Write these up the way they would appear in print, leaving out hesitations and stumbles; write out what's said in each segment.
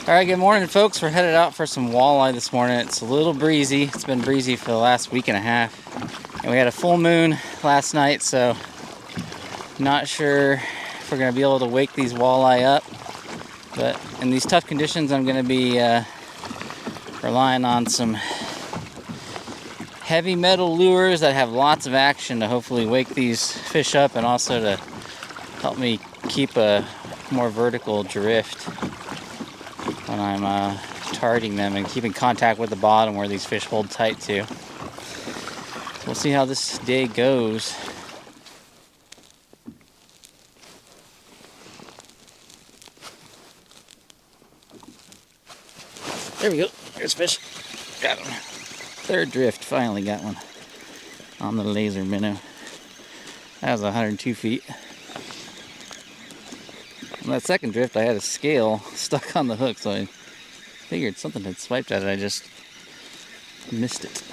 Alright, good morning folks. We're headed out for some walleye this morning. It's a little breezy. It's been breezy for the last week and a half. And we had a full moon last night, so not sure if we're going to be able to wake these walleye up. But in these tough conditions, I'm going to be relying on some heavy metal lures that have lots of action to hopefully wake these fish up and also to help me keep a more vertical drift when I'm targeting them and keeping contact with the bottom where these fish hold tight to. So we'll see how this day goes. There we go. There's fish. Got him. Third drift. Finally got one on the laser minnow. That was 102 feet. On that second drift, I had a scale stuck on the hook, so I figured something had swiped at it. I just missed it.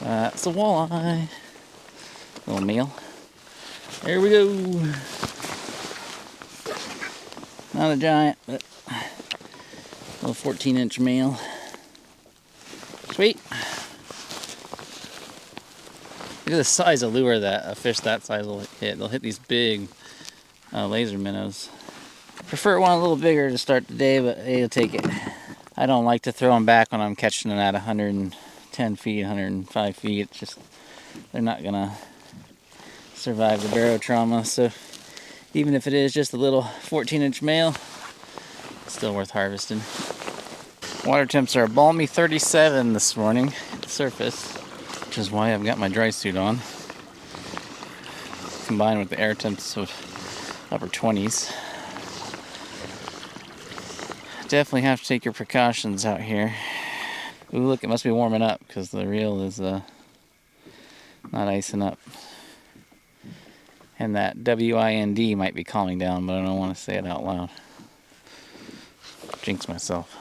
It's a walleye. Little meal. There we go. Not a giant, but a little 14-inch male. Sweet. Look at the size of lure that a fish that size will hit. They'll hit these big laser minnows. Prefer one a little bigger to start the day, but hey, I'll take it. I don't like to throw them back when I'm catching them at 110 feet, 105 feet. It's just, they're not gonna survive the barotrauma. So even if it is just a little 14-inch male, it's still worth harvesting. Water temps are a balmy 37 this morning at the surface, which is why I've got my dry suit on, combined with the air temps of upper 20s. Definitely have to take your precautions out here. Ooh, look, it must be warming up because the reel is not icing up. And that WIND might be calming down, but I don't want to say it out loud. Jinx myself.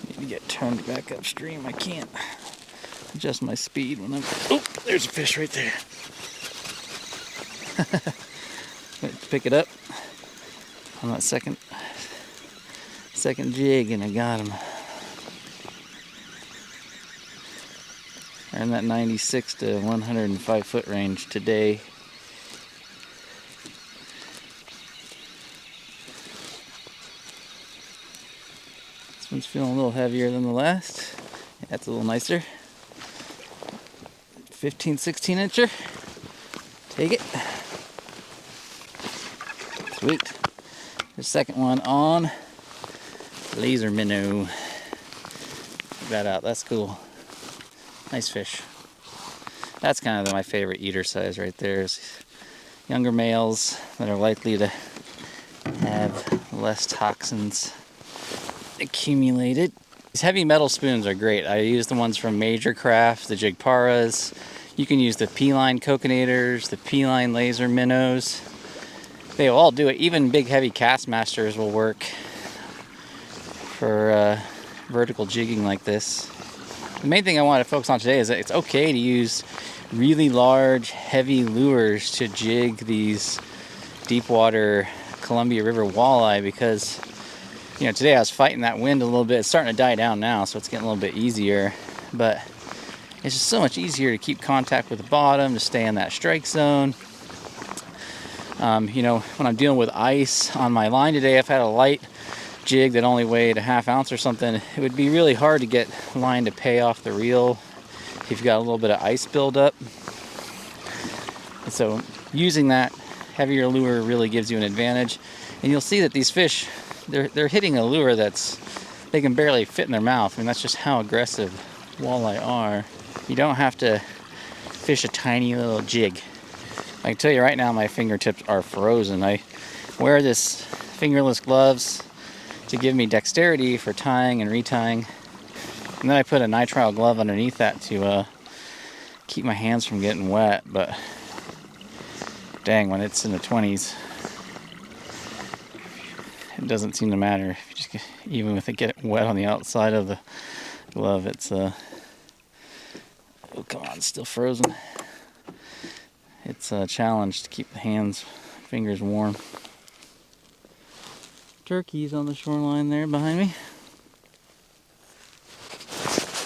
Need to get turned back upstream. I can't adjust my speed when I'm... Oh, there's a fish right there. Went to pick it up on that second jig, and I got him. They're in that 96 to 105 foot range today. This one's feeling a little heavier than the last. That's a little nicer. 15, 16 incher. Take it. Sweet. The second one on laser minnow. Check that out. That's cool. Nice fish. That's kind of my favorite eater size right there. Is younger males that are likely to have less toxins accumulated. These heavy metal spoons are great. I use the ones from Major Craft, the Jig Paras. You can use the P-line coconators, the P-line laser minnows. They will all do it. Even big heavy cast masters will work for vertical jigging like this. The main thing I want to focus on today is that it's okay to use really large, heavy lures to jig these deep water Columbia River walleye, because you know, today I was fighting that wind a little bit. It's starting to die down now, so it's getting a little bit easier, but it's just so much easier to keep contact with the bottom, to stay in that strike zone. You know, when I'm dealing with ice on my line today, I've had a light jig that only weighed a ½ ounce or something. It would be really hard to get line to pay off the reel if you've got a little bit of ice buildup. And so using that heavier lure really gives you an advantage. And you'll see that these fish, they're hitting a lure they can barely fit in their mouth. I mean, that's just how aggressive walleye are. You don't have to fish a tiny little jig. I can tell you right now, my fingertips are frozen. I wear this fingerless gloves to give me dexterity for tying and retying. And then I put a nitrile glove underneath that to keep my hands from getting wet. But dang, when it's in the 20s, it It doesn't seem to matter. If you just even with it getting wet on the outside of the glove, it's oh come on, it's still frozen. It's a challenge to keep the fingers warm. Turkeys on the shoreline there behind me.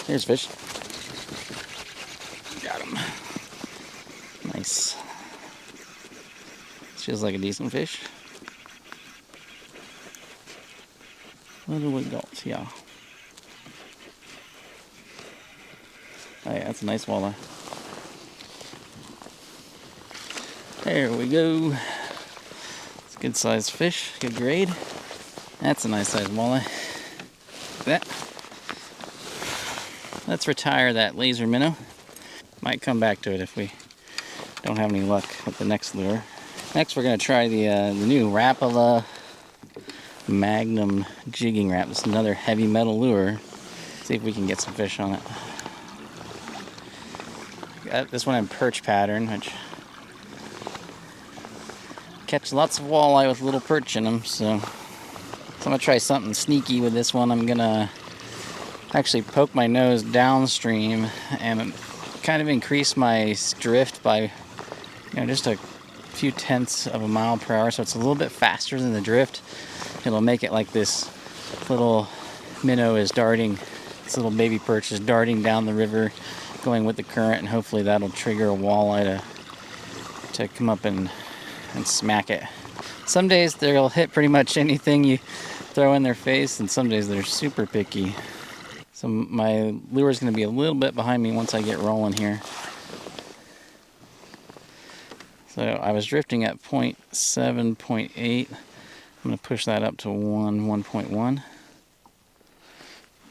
Here's fish. Got him. Nice. Feels like a decent fish. Little wiggles, yeah. Oh yeah, that's a nice walleye. There we go. It's a good sized fish, good grade. That's a nice sized walleye. That. Let's retire that laser minnow. Might come back to it if we don't have any luck with the next lure. Next we're going to try the new Rapala Magnum jigging wrap. This is another heavy metal lure. See if we can get some fish on it. Got this one in perch pattern, which catch lots of walleye with little perch in them. So I'm going to try something sneaky with this one. I'm going to actually poke my nose downstream and kind of increase my drift by just a few tenths of a mile per hour, so it's a little bit faster than the drift. It'll make it like this little minnow is darting, this little baby perch is darting down the river, going with the current, and hopefully that'll trigger a walleye to come up and smack it. Some days they'll hit pretty much anything you throw in their face, and some days they're super picky. So my lure is going to be a little bit behind me once I get rolling here. So I was drifting at 0.7, 0.8. I'm going to push that up to 1.1. And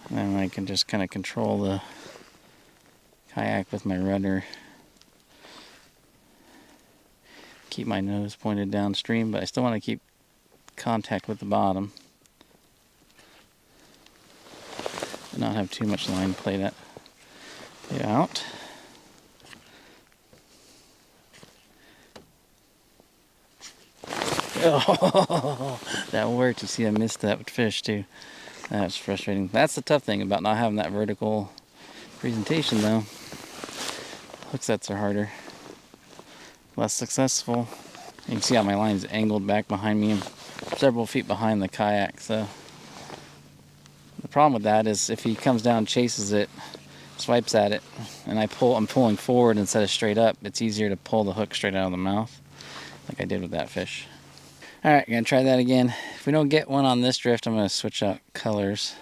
then I can just kind of control the kayak with my rudder. Keep my nose pointed downstream, but I still want to keep contact with the bottom. And not have too much line play out. Oh, that worked. You see, I missed that fish too. That was frustrating. That's the tough thing about not having that vertical presentation, though. Hook sets are harder, less successful. You can see how my line's angled back behind me and several feet behind the kayak. So the problem with that is if he comes down, chases it, swipes at it, and I'm pulling forward instead of straight up, it's easier to pull the hook straight out of the mouth, like I did with that fish. Alright, gonna try that again. If we don't get one on this drift, I'm gonna switch out colors.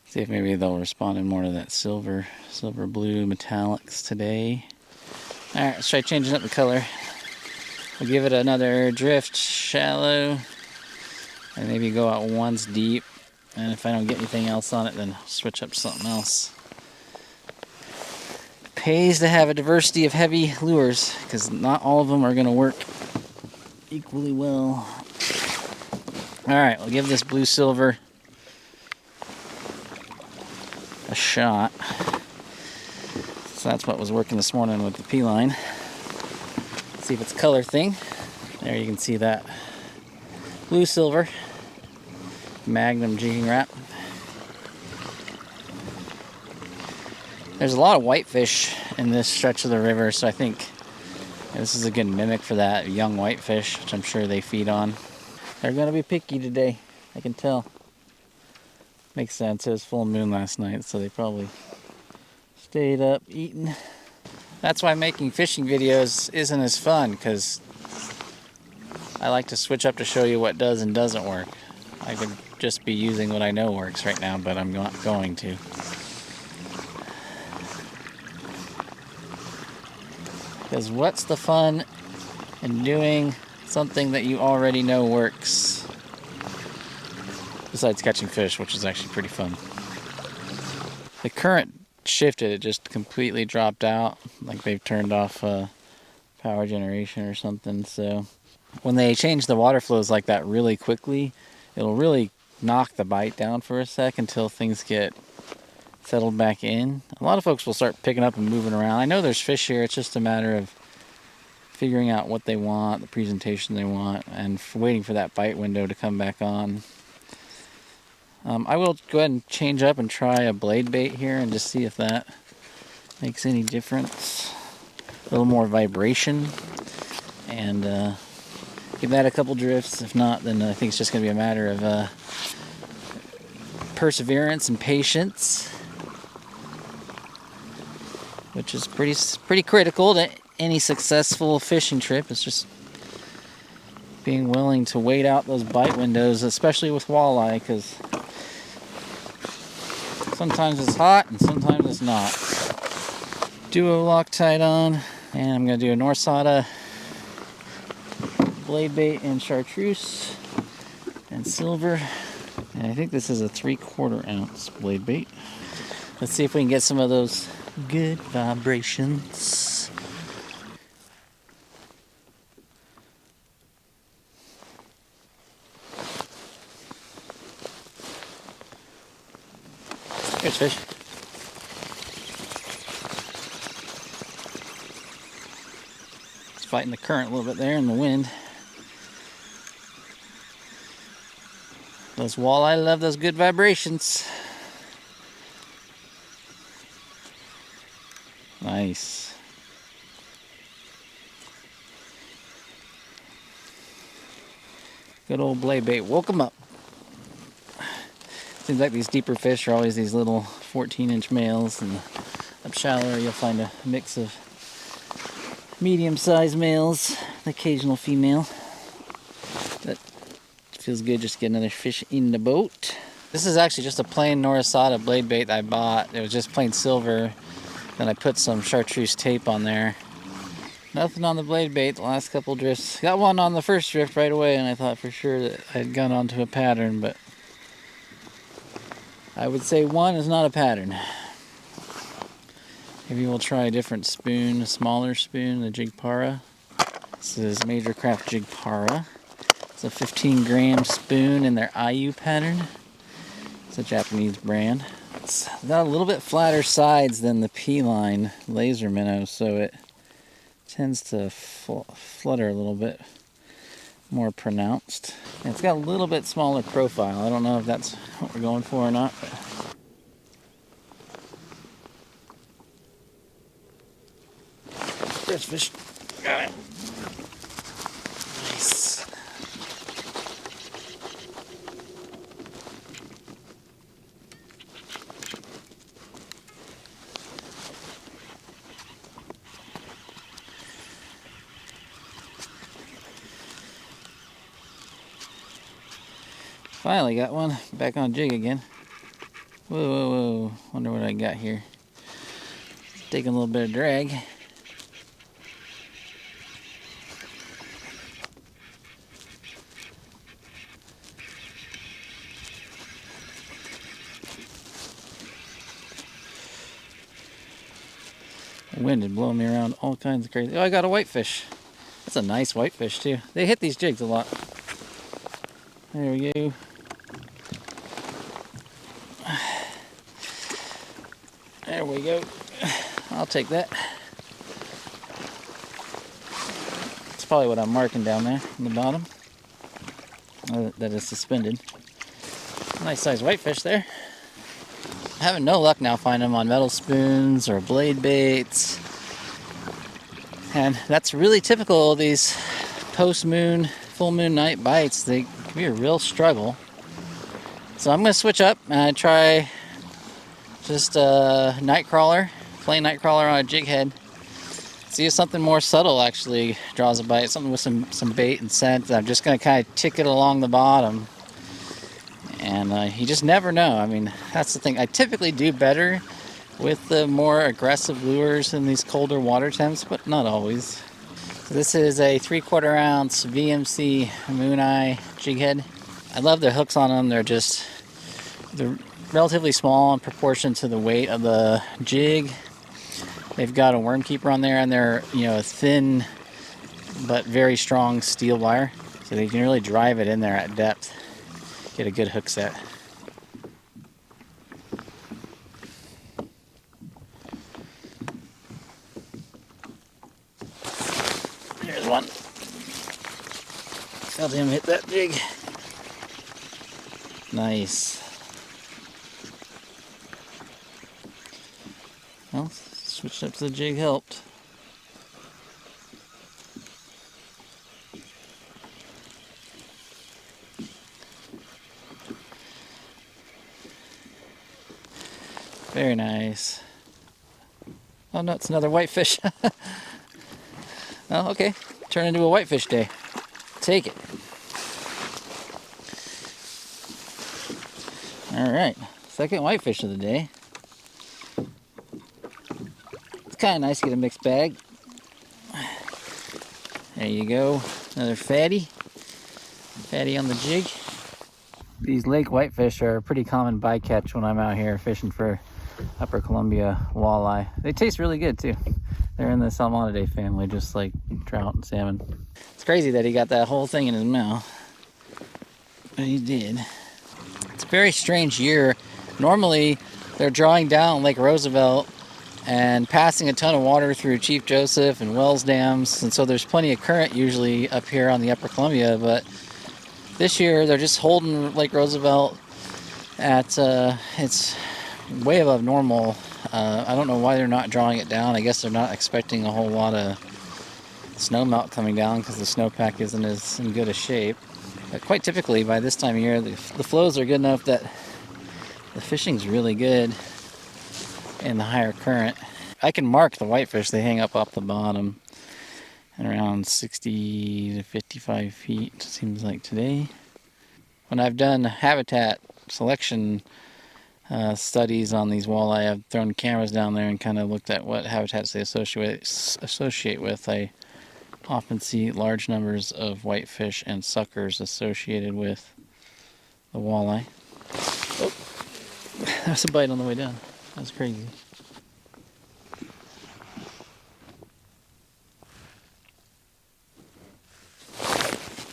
See if maybe they'll respond more to that silver blue metallics today. Alright, let's try changing up the color. We'll give it another drift, shallow, and maybe go out once deep. And if I don't get anything else on it, then I'll switch up to something else. It pays to have a diversity of heavy lures, because not all of them are gonna work equally well. Alright, we'll give this blue silver a shot. So that's what was working this morning with the P-line. See if it's a color thing. There you can see that blue silver Magnum jigging wrap. There's a lot of whitefish in this stretch of the river, so I think this is a good mimic for that, young whitefish, which I'm sure they feed on. They're going to be picky today, I can tell. Makes sense, it was full moon last night, so they probably stayed up eating. That's why making fishing videos isn't as fun, because I like to switch up to show you what does and doesn't work. I could just be using what I know works right now, but I'm not going to. Because what's the fun in doing something that you already know works? Besides catching fish, which is actually pretty fun. The current shifted, it just completely dropped out. Like they've turned off power generation or something. So when they change the water flows like that really quickly, it'll really knock the bite down for a sec until things get settled back in. A lot of folks will start picking up and moving around. I know there's fish here, it's just a matter of figuring out what they want, the presentation they want, and waiting for that bite window to come back on. I will go ahead and change up and try a blade bait here and just see if that makes any difference. A little more vibration, and give that a couple drifts. If not, then I think it's just going to be a matter of perseverance and patience, which is pretty critical to any successful fishing trip. It's just being willing to wait out those bite windows, especially with walleye, because sometimes it's hot and sometimes it's not. Duo Loctite on, and I'm going to do a Norsata blade bait and chartreuse and silver. And I think this is a 3/4 ounce blade bait. Let's see if we can get some of those good vibrations. Here's fish. It's fighting the current a little bit there and the wind. Those walleye love those good vibrations. Nice. Good old blade bait woke them up. Seems like these deeper fish are always these little 14-inch males, and up shallower you'll find a mix of medium-sized males, an occasional female. But it feels good just to get another fish in the boat. This is actually just a plain Norisata blade bait that I bought. It was just plain silver. Then I put some chartreuse tape on there. Nothing on the blade bait the last couple drifts. Got one on the first drift right away, and I thought for sure that I'd gone onto a pattern, but I would say one is not a pattern. Maybe we'll try a different spoon, a smaller spoon, the Jig Para. This is Major Craft Jig Para. It's a 15-gram spoon in their IU pattern. It's a Japanese brand. It's got a little bit flatter sides than the P-line laser minnow, so it tends to flutter a little bit more pronounced. And it's got a little bit smaller profile. I don't know if that's what we're going for or not. But there's fish. Got it. Nice. Finally got one. Back on jig again. Whoa, whoa, whoa. Wonder what I got here. Taking a little bit of drag. The wind is blowing me around all kinds of crazy. Oh, I got a whitefish. That's a nice whitefish too. They hit these jigs a lot. There we go. There we go. I'll take that. That's probably what I'm marking down there on the bottom. That is suspended. Nice sized whitefish there. Having no luck now finding them on metal spoons or blade baits. And that's really typical of these post-moon, full moon night bites. They can be a real struggle. So I'm going to switch up and try just a night crawler, plain night crawler on a jig head. See if something more subtle actually draws a bite, something with some bait and scent. I'm just going to kind of tick it along the bottom. And you just never know. I mean, that's the thing. I typically do better with the more aggressive lures in these colder water temps, but not always. So this is a 3/4 ounce VMC Moon Eye jig head. I love the hooks on them. They're relatively small in proportion to the weight of the jig. They've got a worm keeper on there, and they're a thin but very strong steel wire, so you can really drive it in there at depth. Get a good hook set. There There's one. Felt him hit that jig. Nice. Well, switched up to the jig helped. Very nice. Oh no, it's another whitefish. Oh, okay. Turn into a whitefish day. Take it. All right, second whitefish of the day. It's kind of nice to get a mixed bag. There you go, another fatty. Fatty on the jig. These lake whitefish are a pretty common bycatch when I'm out here fishing for Upper Columbia walleye. They taste really good too. They're in the Salmonidae family, just like trout and salmon. It's crazy that he got that whole thing in his mouth, but he did. It's a very strange year. Normally, they're drawing down Lake Roosevelt and passing a ton of water through Chief Joseph and Wells dams, and so there's plenty of current usually up here on the Upper Columbia, but this year they're just holding Lake Roosevelt at, it's way above normal. I don't know why they're not drawing it down. I guess they're not expecting a whole lot of snow melt coming down because the snowpack isn't as in good a shape. But quite typically by this time of year, the flows are good enough that the fishing's really good in the higher current. I can mark the whitefish. They hang up off the bottom at around 60 to 55 feet, seems like today. When I've done habitat selection studies on these walleye, I've thrown cameras down there and kind of looked at what habitats they associate with. I often see large numbers of whitefish and suckers associated with the walleye. Oh, that's a bite on the way down. That's crazy.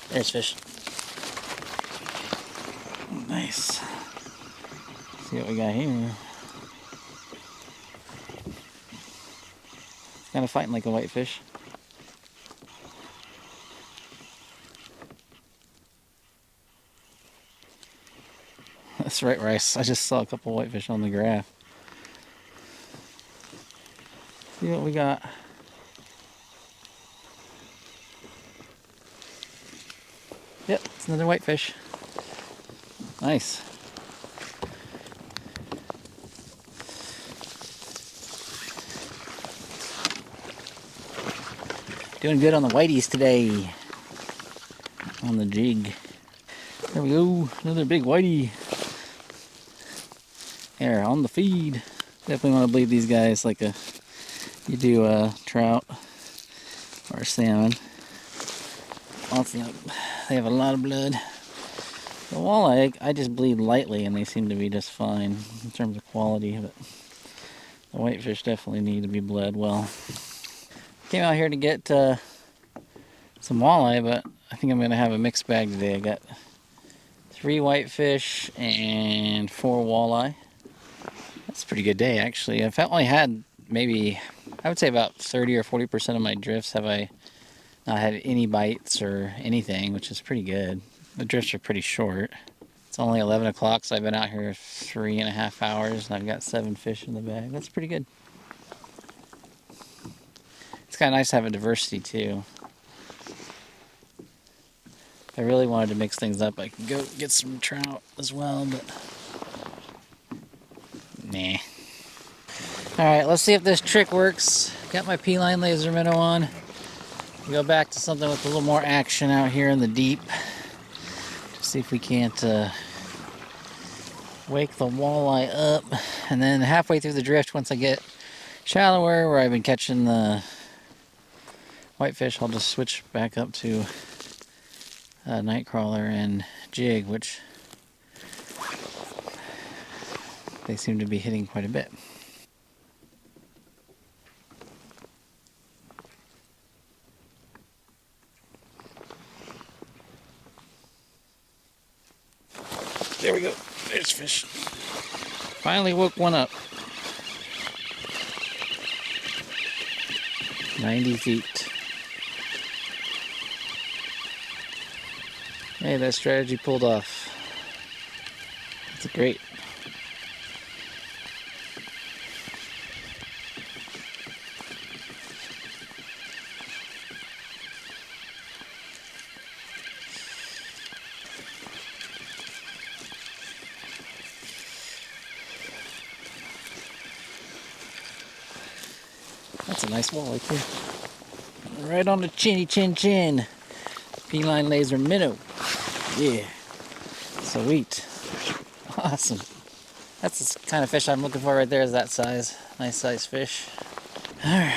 There's fish. Nice. See what we got here. Kind of fighting like a whitefish. That's right where I just saw a couple whitefish on the graph. See what we got. Yep, it's another whitefish. Nice. Doing good on the whiteys today. On the jig. There we go, another big whitey. There, on the feed. Definitely want to bleed these guys like you do a trout or salmon. They have a lot of blood. The walleye, I just bleed lightly and they seem to be just fine in terms of quality, but the whitefish definitely need to be bled well. Came out here to get some walleye, but I think I'm going to have a mixed bag today. I got 3 whitefish and 4 walleye. That's a pretty good day, actually. I've only had maybe, I would say about 30 or 40% of my drifts have I not had any bites or anything, which is pretty good. The drifts are pretty short. It's only 11 o'clock, so I've been out here 3.5 hours, and I've got 7 fish in the bag. That's pretty good. It's kind of nice to have a diversity, too. If I really wanted to mix things up, I could go get some trout as well, but nah. Alright, let's see if this trick works. Got my P-line laser minnow on. Go back to something with a little more action out here in the deep. Just see if we can't wake the walleye up. And then halfway through the drift, once I get shallower where I've been catching the whitefish, I'll just switch back up to nightcrawler and jig, which they seem to be hitting quite a bit. There we go. There's fish. Finally woke one up. 90 feet. Hey, that strategy pulled off. That's great. That's a nice walleye too. Right on the chinny chin chin. Feline laser minnow. Yeah. Sweet. Awesome. That's the kind of fish I'm looking for right there, is that size. Nice size fish. Alright.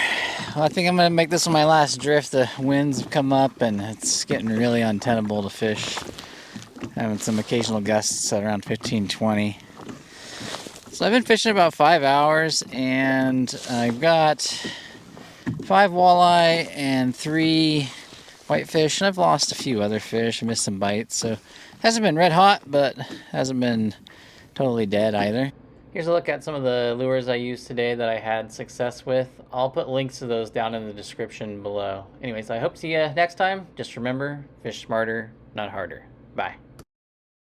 Well, I think I'm going to make this one my last drift. The winds have come up and it's getting really untenable to fish. Having some occasional gusts at around 15, 20. So I've been fishing about 5 hours and I've got 5 walleye and 3 whitefish, and I've lost a few other fish. I missed some bites, so it hasn't been red hot, but hasn't been totally dead either. Here's a look at some of the lures I used today that I had success with. I'll put links to those down in the description below. Anyways, I hope to see you next time. Just remember, fish smarter, not harder. Bye.